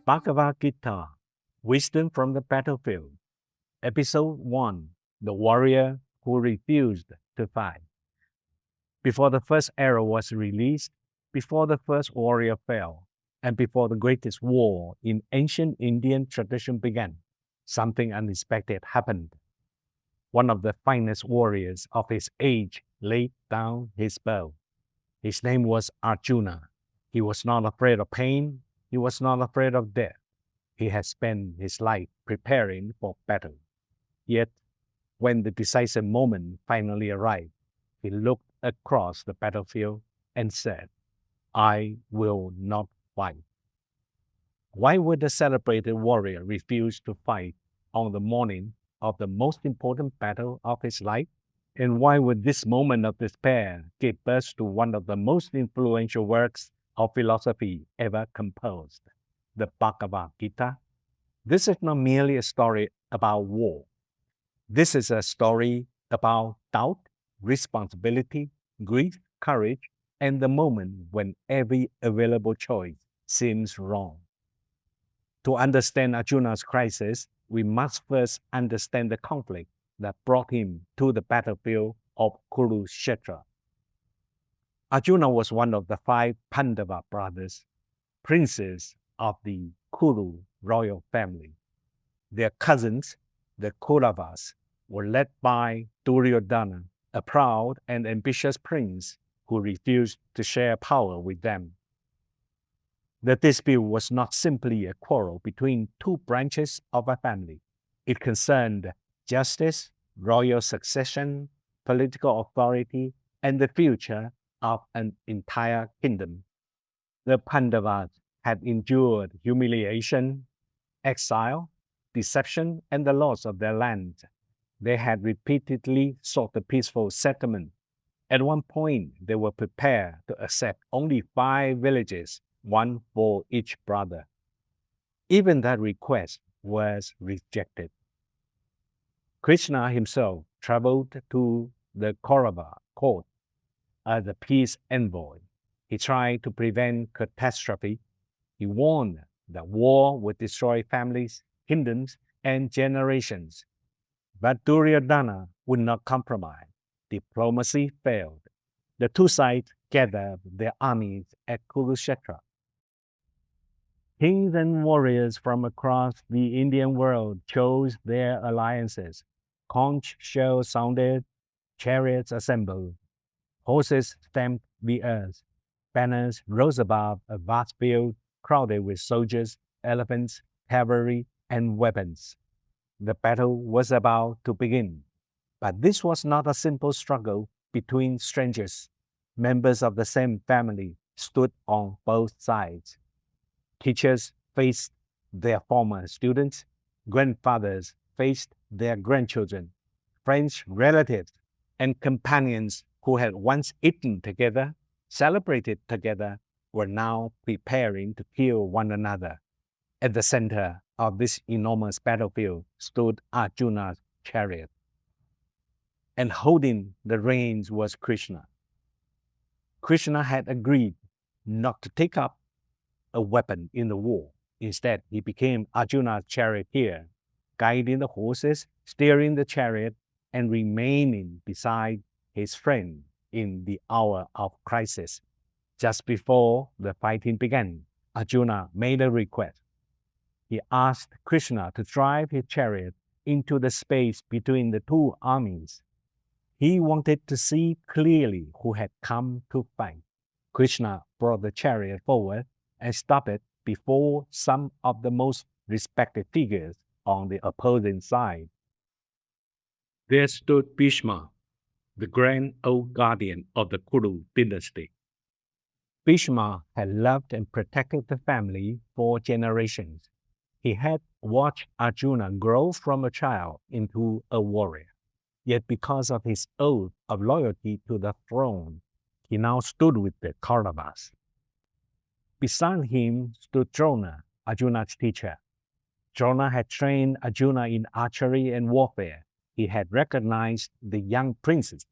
Bhagavad Gita, Wisdom from the Battlefield, Episode 1, The Warrior Who Refused to Fight. Before the first arrow was released, before the first warrior fell, and before the greatest war in ancient Indian tradition began, something unexpected happened. One of the finest warriors of his age laid down his bow. His name was Arjuna. He was not afraid of pain. He was not afraid of death. He had spent his life preparing for battle. Yet, when the decisive moment finally arrived, he looked across the battlefield and said, "I will not fight." Why would the celebrated warrior refuse to fight on the morning of the most important battle of his life? And why would this moment of despair give birth to one of the most influential works of philosophy ever composed, the Bhagavad Gita? This is not merely a story about war. This is a story about doubt, responsibility, grief, courage, and the moment when every available choice seems wrong. To understand Arjuna's crisis, we must first understand the conflict that brought him to the battlefield of Kurukshetra. Arjuna was one of the 5 Pandava brothers, princes of the Kuru royal family. Their cousins, the Kauravas, were led by Duryodhana, a proud and ambitious prince who refused to share power with them. The dispute was not simply a quarrel between 2 branches of a family. It concerned justice, royal succession, political authority, and the future of an entire kingdom. The Pandavas had endured humiliation, exile, deception, and the loss of their land. They had repeatedly sought a peaceful settlement. At one point, they were prepared to accept only 5 villages, one for each brother. Even that request was rejected. Krishna himself traveled to the Kaurava court as a peace envoy. He tried to prevent catastrophe. He warned that war would destroy families, kingdoms, and generations. But Duryodhana would not compromise. Diplomacy failed. The 2 sides gathered their armies at Kurukshetra. Kings and warriors from across the Indian world chose their alliances. Conch shells sounded, chariots assembled, horses stamped the earth, banners rose above a vast field crowded with soldiers, elephants, cavalry, and weapons. The battle was about to begin. But this was not a simple struggle between strangers. Members of the same family stood on both sides. Teachers faced their former students, grandfathers faced their grandchildren, friends, relatives, and companions who had once eaten together, celebrated together, were now preparing to kill one another. At the center of this enormous battlefield stood Arjuna's chariot, and holding the reins was Krishna. Krishna had agreed not to take up a weapon in the war. Instead, he became Arjuna's charioteer, guiding the horses, steering the chariot, and remaining beside his friend in the hour of crisis. Just before the fighting began, Arjuna made a request. He asked Krishna to drive his chariot into the space between the 2 armies. He wanted to see clearly who had come to fight. Krishna brought the chariot forward and stopped it before some of the most respected figures on the opposing side. There stood Bhishma, the grand old guardian of the Kuru dynasty. Bhishma had loved and protected the family for generations. He had watched Arjuna grow from a child into a warrior. Yet because of his oath of loyalty to the throne, he now stood with the Kauravas. Beside him stood Drona, Arjuna's teacher. Drona had trained Arjuna in archery and warfare. He had recognized the young prince's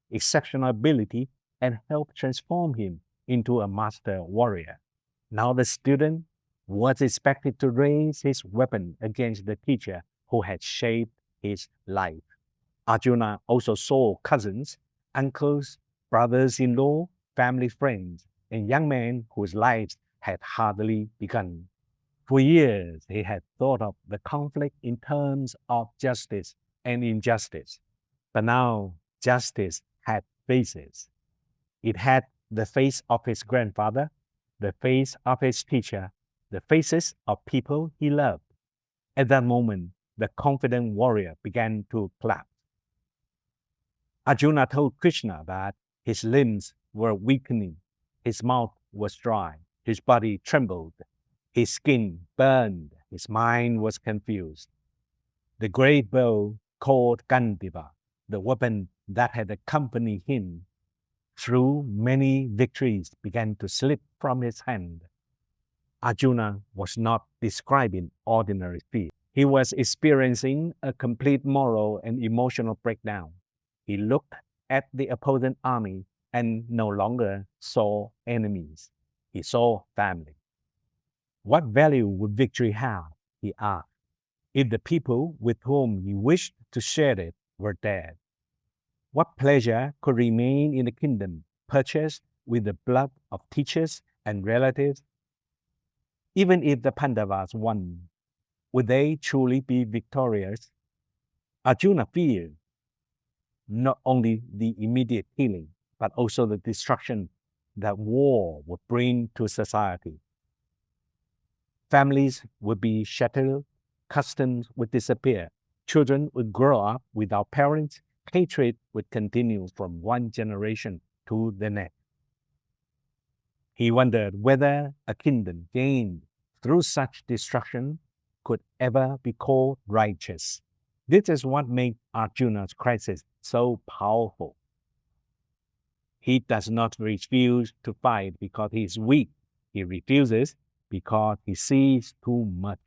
exceptional ability and helped transform him into a master warrior. Now the student was expected to raise his weapon against the teacher who had shaped his life. Arjuna also saw cousins, uncles, brothers-in-law, family friends, and young men whose lives had hardly begun. For years, he had thought of the conflict in terms of justice and injustice. But now, justice had faces. It had the face of his grandfather, the face of his teacher, the faces of people he loved. At that moment, the confident warrior began to clap. Arjuna told Krishna that his limbs were weakening, his mouth was dry, his body trembled, his skin burned, his mind was confused. The great bow called Gandiva, the weapon that had accompanied him through many victories, began to slip from his hand. Arjuna was not describing ordinary fear. He was experiencing a complete moral and emotional breakdown. He looked at the opposing army and no longer saw enemies. He saw family. What value would victory have, he asked, if the people with whom he wished to share it were dead? What pleasure could remain in the kingdom purchased with the blood of teachers and relatives? Even if the Pandavas won, would they truly be victorious? Arjuna feared not only the immediate killing, but also the destruction that war would bring to society. Families would be shattered, customs would disappear, children would grow up without parents, hatred would continue from one generation to the next. He wondered whether a kingdom gained through such destruction could ever be called righteous. This is what makes Arjuna's crisis so powerful. He does not refuse to fight because he is weak. He refuses because he sees too much.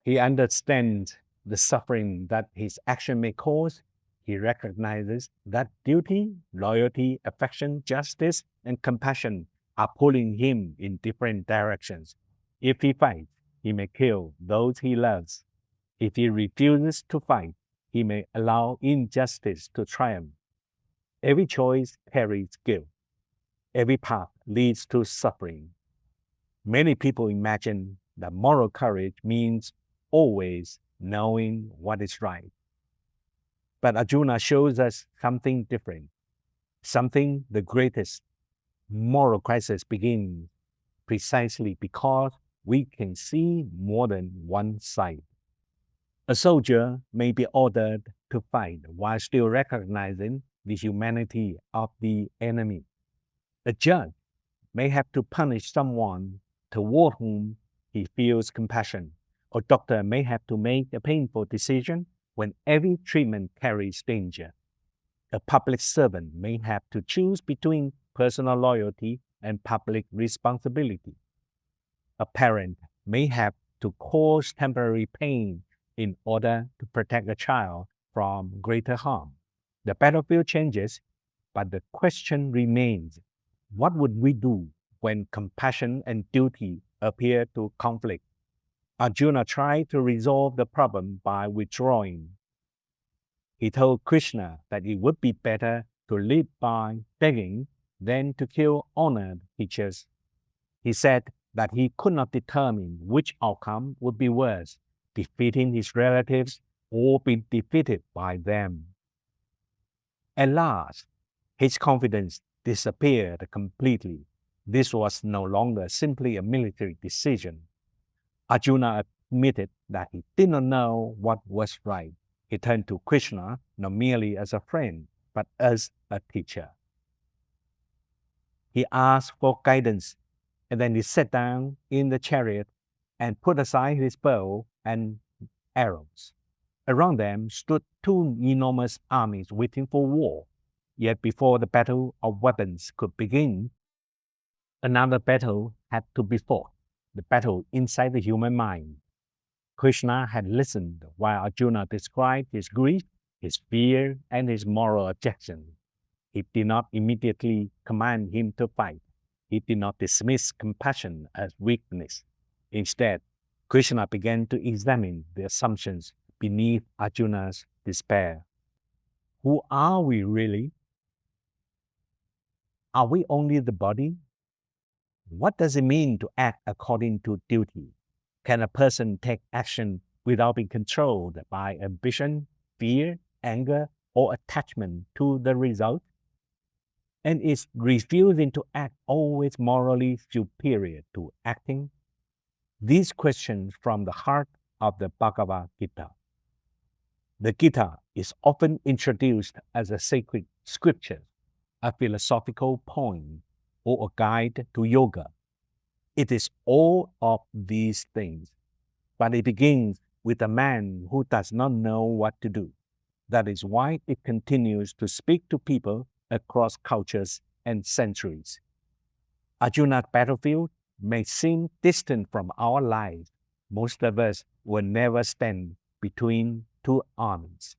He understands the suffering that his action may cause. He recognizes that duty, loyalty, affection, justice, and compassion are pulling him in different directions. If he fights, he may kill those he loves. If he refuses to fight, he may allow injustice to triumph. Every choice carries guilt. Every path leads to suffering. Many people imagine that moral courage means always knowing what is right. But Arjuna shows us something different, something the greatest moral crisis begins precisely because we can see more than one side. A soldier may be ordered to fight while still recognizing the humanity of the enemy. A judge may have to punish someone toward whom he feels compassion. A doctor may have to make a painful decision when every treatment carries danger. A public servant may have to choose between personal loyalty and public responsibility. A parent may have to cause temporary pain in order to protect a child from greater harm. The battlefield changes, but the question remains, what would we do when compassion and duty appear to conflict? Arjuna tried to resolve the problem by withdrawing. He told Krishna that it would be better to live by begging than to kill honored teachers. He said that he could not determine which outcome would be worse, defeating his relatives or being defeated by them. At last, his confidence disappeared completely. This was no longer simply a military decision. Arjuna admitted that he did not know what was right. He turned to Krishna not merely as a friend, but as a teacher. He asked for guidance, and then he sat down in the chariot and put aside his bow and arrows. Around them stood two enormous armies waiting for war. Yet before the battle of weapons could begin, another battle had to be fought, the battle inside the human mind. Krishna had listened while Arjuna described his grief, his fear, and his moral objection. He did not immediately command him to fight. He did not dismiss compassion as weakness. Instead, Krishna began to examine the assumptions beneath Arjuna's despair. Who are we really? Are we only the body? What does it mean to act according to duty? Can a person take action without being controlled by ambition, fear, anger, or attachment to the result? And is refusing to act always morally superior to acting? These questions from the heart of the Bhagavad Gita. The Gita is often introduced as a sacred scripture, a philosophical poem, or a guide to yoga. It is all of these things, but it begins with a man who does not know what to do. That is why it continues to speak to people across cultures and centuries. Arjuna's battlefield may seem distant from our lives. Most of us will never stand between two armies.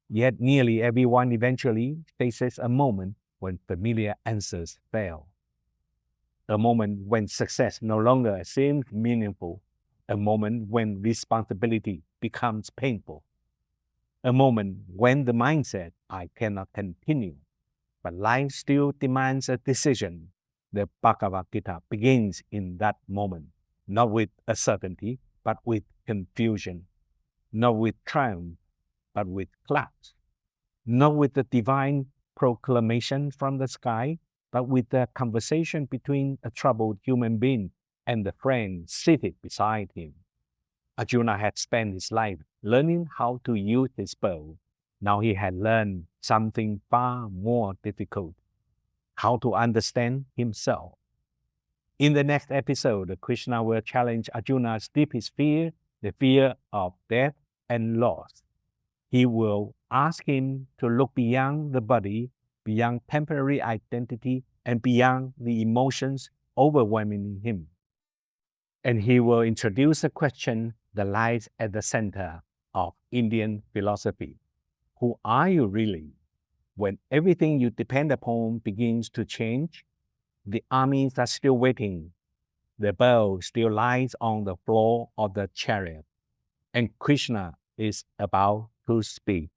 Yet nearly everyone eventually faces a moment when familiar answers fail. A moment when success no longer seems meaningful. A moment when responsibility becomes painful. A moment when the mindset, I cannot continue, but life still demands a decision. The Bhagavad Gita begins in that moment, not with a certainty, but with confusion, not with triumph, but with collapse, not with the divine proclamation from the sky, but with the conversation between a troubled human being and the friend seated beside him. Arjuna had spent his life learning how to use his bow. Now he had learned something far more difficult, how to understand himself. In the next episode, Krishna will challenge Arjuna's deepest fear, the fear of death and loss. He will ask him to look beyond the body, beyond temporary identity, and beyond the emotions overwhelming him. And he will introduce a question that lies at the center of Indian philosophy. Who are you really? When everything you depend upon begins to change, the armies are still waiting. The bow still lies on the floor of the chariot, and Krishna is about to speak.